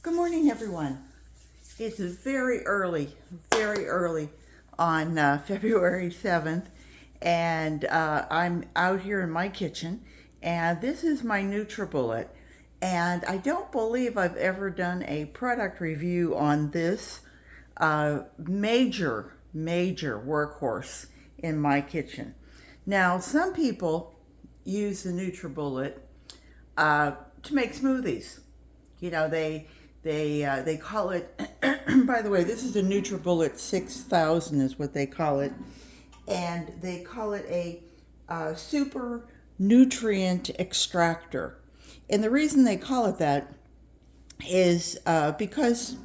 Good morning, everyone. It's very early on February 7th, and I'm out here in my kitchen, and this is my NUTRiBULLET, and I don't believe I've ever done a product review on this major workhorse in my kitchen. Now, some people use the NUTRiBULLET to make smoothies. You know, they call it, by the way, this is a NUTRiBULLET 6000 is what they call it. And they call it a super nutrient extractor. And the reason they call it that is because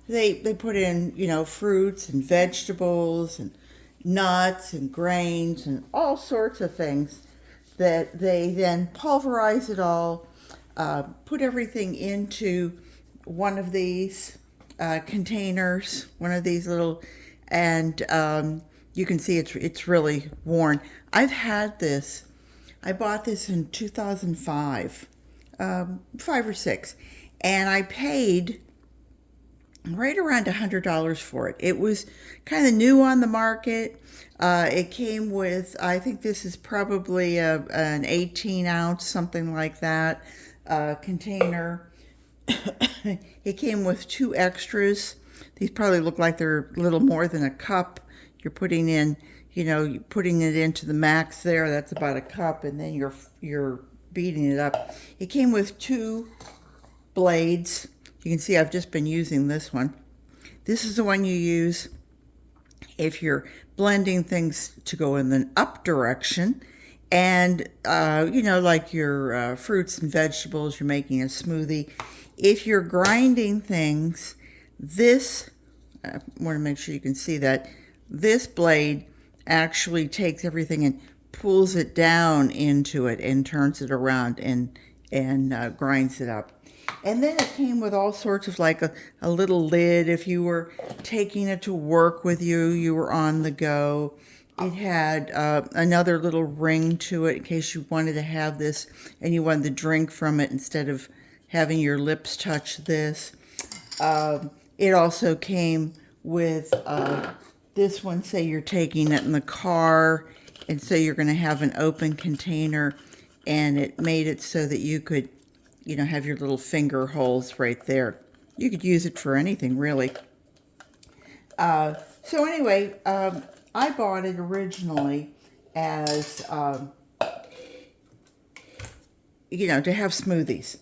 they put in, you know, fruits and vegetables and nuts and grains and all sorts of things that they then pulverize it all, put everything into one of these containers, one of these little, and you can see it's really worn. I've had this. I bought this in 2005, 5 or 6, and I paid right around $100 for it. It was kind of new on the market. It came with, I think this is probably an 18 ounce, something like that, container. It came with 2 extras. These probably look like they're a little more than a cup. You're putting in, you know, you're putting it into the max there. That's about a cup, and then you're beating it up. It came with 2 blades. You can see I've just been using this one. This is the one you use if you're blending things to go in the up direction. And, you know, like your fruits and vegetables, you're making a smoothie. If you're grinding things, this, I want to make sure you can see that, this blade actually takes everything and pulls it down into it and turns it around and grinds it up. And then it came with all sorts of like a little lid. If you were taking it to work with you, you were on the go. It had another little ring to it in case you wanted to have this and you wanted to drink from it instead of having your lips touch this. It also came with this one, say you're taking it in the car, and so you're going to have an open container, and it made it so that you could, you know, have your little finger holes right there. You could use it for anything, really. So anyway, I bought it originally as, you know, to have smoothies.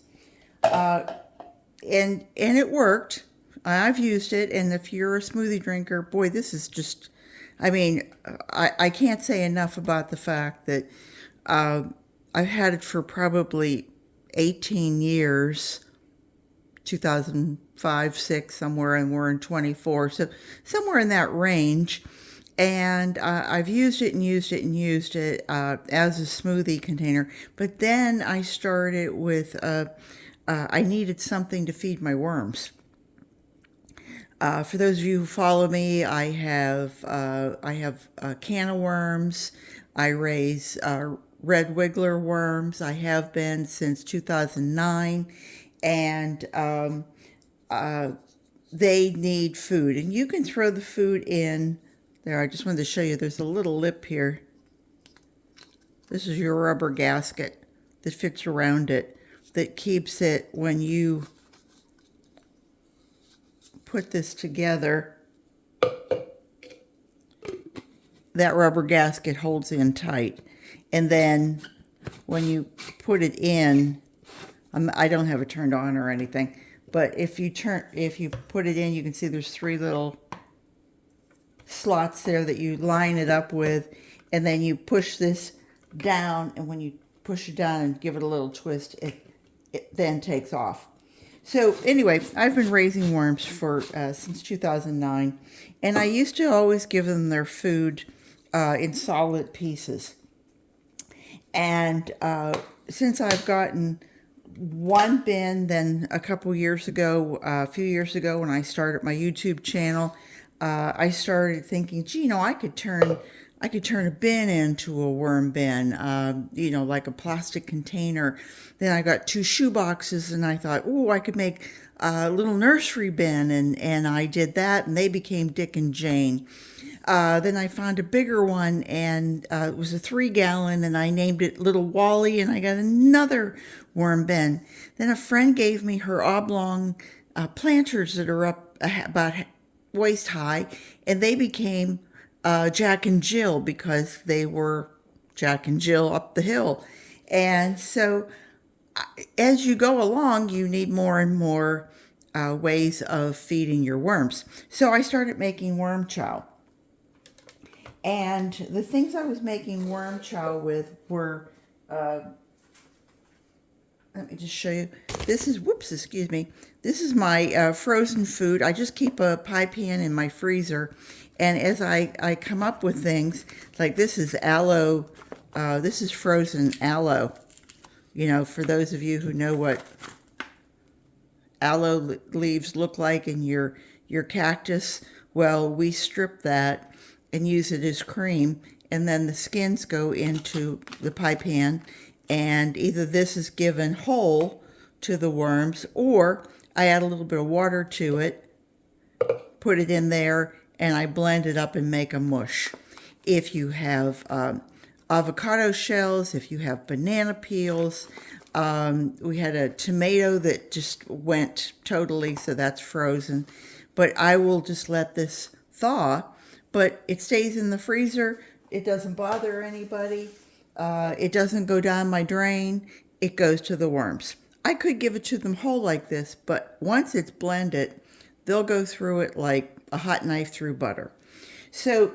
And it worked. I've used it, and if you're a smoothie drinker, boy, this is just, I mean, I can't say enough about the fact that I've had it for probably 18 years, 2005, 6, somewhere, and we're in 24, so somewhere in that range. And I've used it and used it and used it as a smoothie container. But then I started with, I needed something to feed my worms. For those of you who follow me, I have a can of worms. I raise red wiggler worms. I have been since 2009, and they need food. And you can throw the food in there. I just wanted to show you. There's a little lip here. This is your rubber gasket that fits around it that keeps it when you put this together. That rubber gasket holds in tight, and then when you put it in, I don't have it turned on or anything, but if you put it in, you can see there's 3 little slots there that you line it up with, and then you push this down, and when you push it down and give it a little twist, it then takes off. So anyway, I've been raising worms for since 2009, and I used to always give them their food in solid pieces. And since I've gotten one bin, then a few years ago, when I started my YouTube channel, I started thinking, gee, you know, I could turn I could turn a bin into a worm bin, you know, like a plastic container. Then I got 2 shoe boxes and I thought, oh, I could make a little nursery bin, and I did that, and they became Dick and Jane. Then I found a bigger one, and it was a 3-gallon, and I named it Little Wally, and I got another worm bin. Then a friend gave me her oblong planters that are up about waist high, and they became Jack and Jill because they were Jack and Jill up the hill. And so as you go along, you need more and more ways of feeding your worms. So I started making worm chow. And the things I was making worm chow with were, let me just show you. This is, whoops, excuse me. This is my frozen food. I just keep a pie pan in my freezer. And as I come up with things, like this is aloe, this is frozen aloe. You know, for those of you who know what aloe leaves look like in your cactus, well, we strip that and use it as cream, and then the skins go into the pie pan, and either this is given whole to the worms, or I add a little bit of water to it, put it in there, and I blend it up and make a mush. If you have avocado shells, if you have banana peels, we had a tomato that just went totally, so that's frozen. But I will just let this thaw, but it stays in the freezer. It doesn't bother anybody. It doesn't go down my drain. It goes to the worms. I could give it to them whole like this, but once it's blended, they'll go through it like a hot knife through butter. So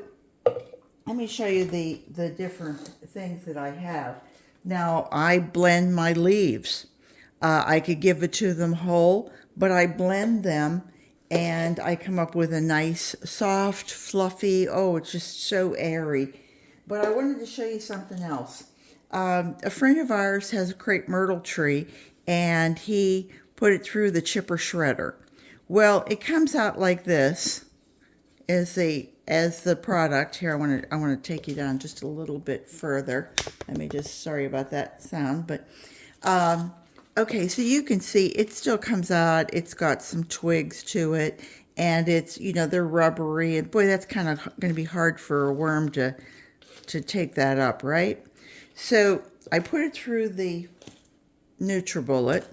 let me show you the different things that I have. Now, I blend my leaves. I could give it to them whole, but I blend them, and I come up with a nice, soft, fluffy, oh, it's just so airy. But I wanted to show you something else. A friend of ours has a crepe myrtle tree, and he put it through the chipper shredder. Well, it comes out like this as the product. Here, I want to take you down just a little bit further. Let me just, sorry about that sound, but okay, so you can see it still comes out. It's got some twigs to it, and it's, you know, they're rubbery, and boy, that's kind of going to be hard for a worm to take that up, right? So I put it through the NUTRiBULLET.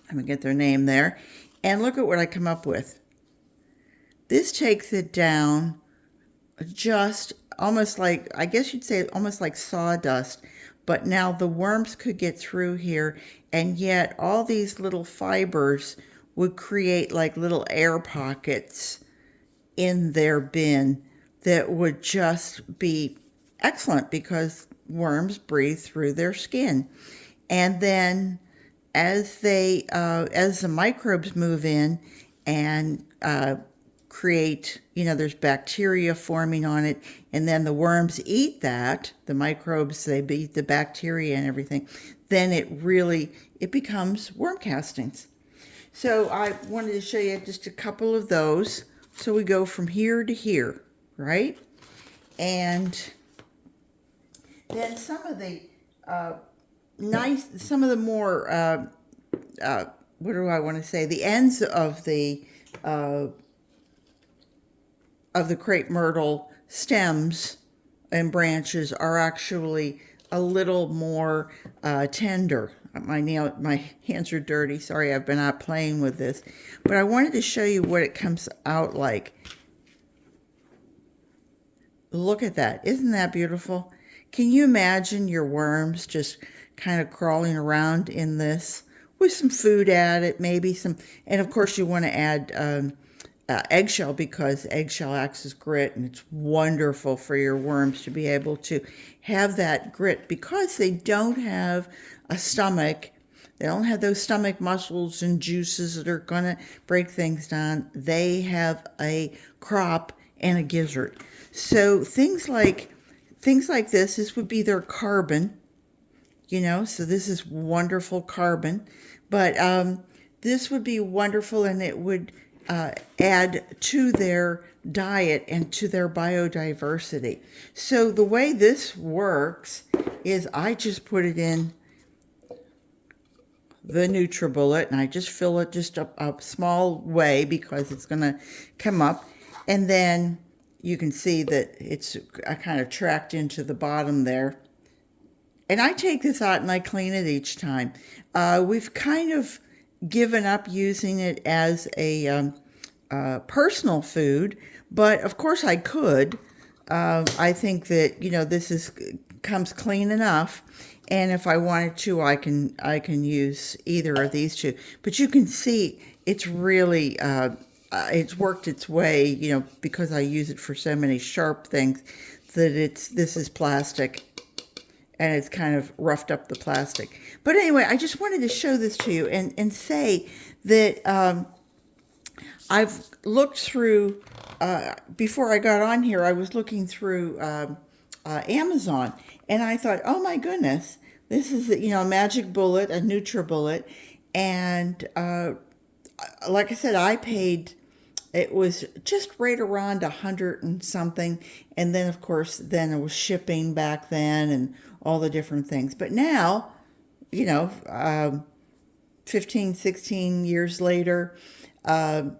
I'm going to get their name there, and look at what I come up with. This takes it down just almost like, I guess you'd say almost like sawdust, but now the worms could get through here, and yet all these little fibers would create like little air pockets in their bin that would just be excellent because worms breathe through their skin. And then as the microbes move in and create, you know, there's bacteria forming on it, and then the worms eat that, the microbes, they eat the bacteria and everything, then it becomes worm castings. So I wanted to show you just a couple of those. So we go from here to here, right? And then some of the more, what do I want to say, the ends of the crepe myrtle stems and branches are actually a little more tender. My hands are dirty. Sorry, I've been out playing with this. But I wanted to show you what it comes out like. Look at that. Isn't that beautiful? Can you imagine your worms just kind of crawling around in this with some food at it, maybe some, and of course you want to add eggshell, because eggshell acts as grit, and it's wonderful for your worms to be able to have that grit because they don't have a stomach. They don't have those stomach muscles and juices that are going to break things down. They have a crop and a gizzard. So things like this would be their carbon, you know, so this is wonderful carbon, but this would be wonderful, and it would add to their diet and to their biodiversity. So the way this works is I just put it in the NUTRiBULLET, and I just fill it just a small way because it's going to come up. And then you can see that it's kind of tracked into the bottom there. And I take this out and I clean it each time. We've kind of given up using it as a personal food, but of course I could. I think that, you know, this comes clean enough, and if I wanted to, I can use either of these two. But you can see it's really it's worked its way, you know, because I use it for so many sharp things, that this is plastic, and it's kind of roughed up the plastic. But anyway, I just wanted to show this to you and say that I've looked through, before I got on here, I was looking through Amazon, and I thought, oh my goodness, this is, you know, a magic bullet, a NUTRiBULLET, and like I said, I paid, it was just right around 100 and something, and then of course, then it was shipping back then and all the different things. But now, you know, 15, 16 years later, the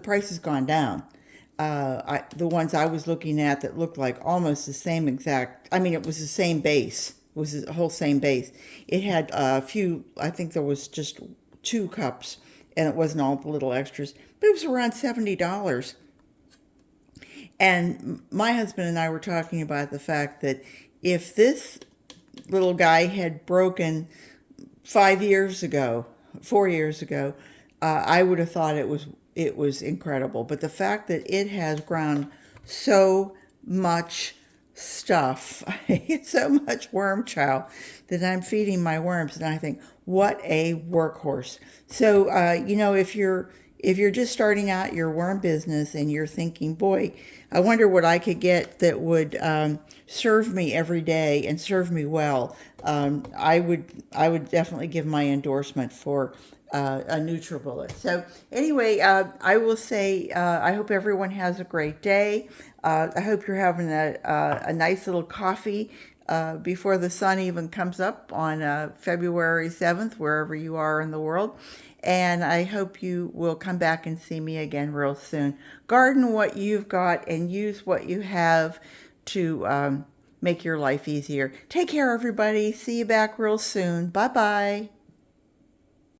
price has gone down. The ones I was looking at that looked like almost the same exact, I mean, it was the same base. It was the whole same base. It had a few, I think there was just 2 cups, and it wasn't all the little extras, but it was around $70. And my husband and I were talking about the fact that if this little guy had broken 4 years ago, I would have thought it was incredible. But the fact that it has ground so much stuff, so much worm chow, that I'm feeding my worms, and I think, what a workhorse. So you know, if you're just starting out your worm business and you're thinking, boy, I wonder what I could get that would serve me every day and serve me well, I would definitely give my endorsement for a NUTRiBULLET. So anyway, I will say I hope everyone has a great day. I hope you're having a nice little coffee before the sun even comes up on February 7th, wherever you are in the world. And I hope you will come back and see me again real soon. Garden what you've got and use what you have to make your life easier. Take care, everybody. See you back real soon. Bye-bye.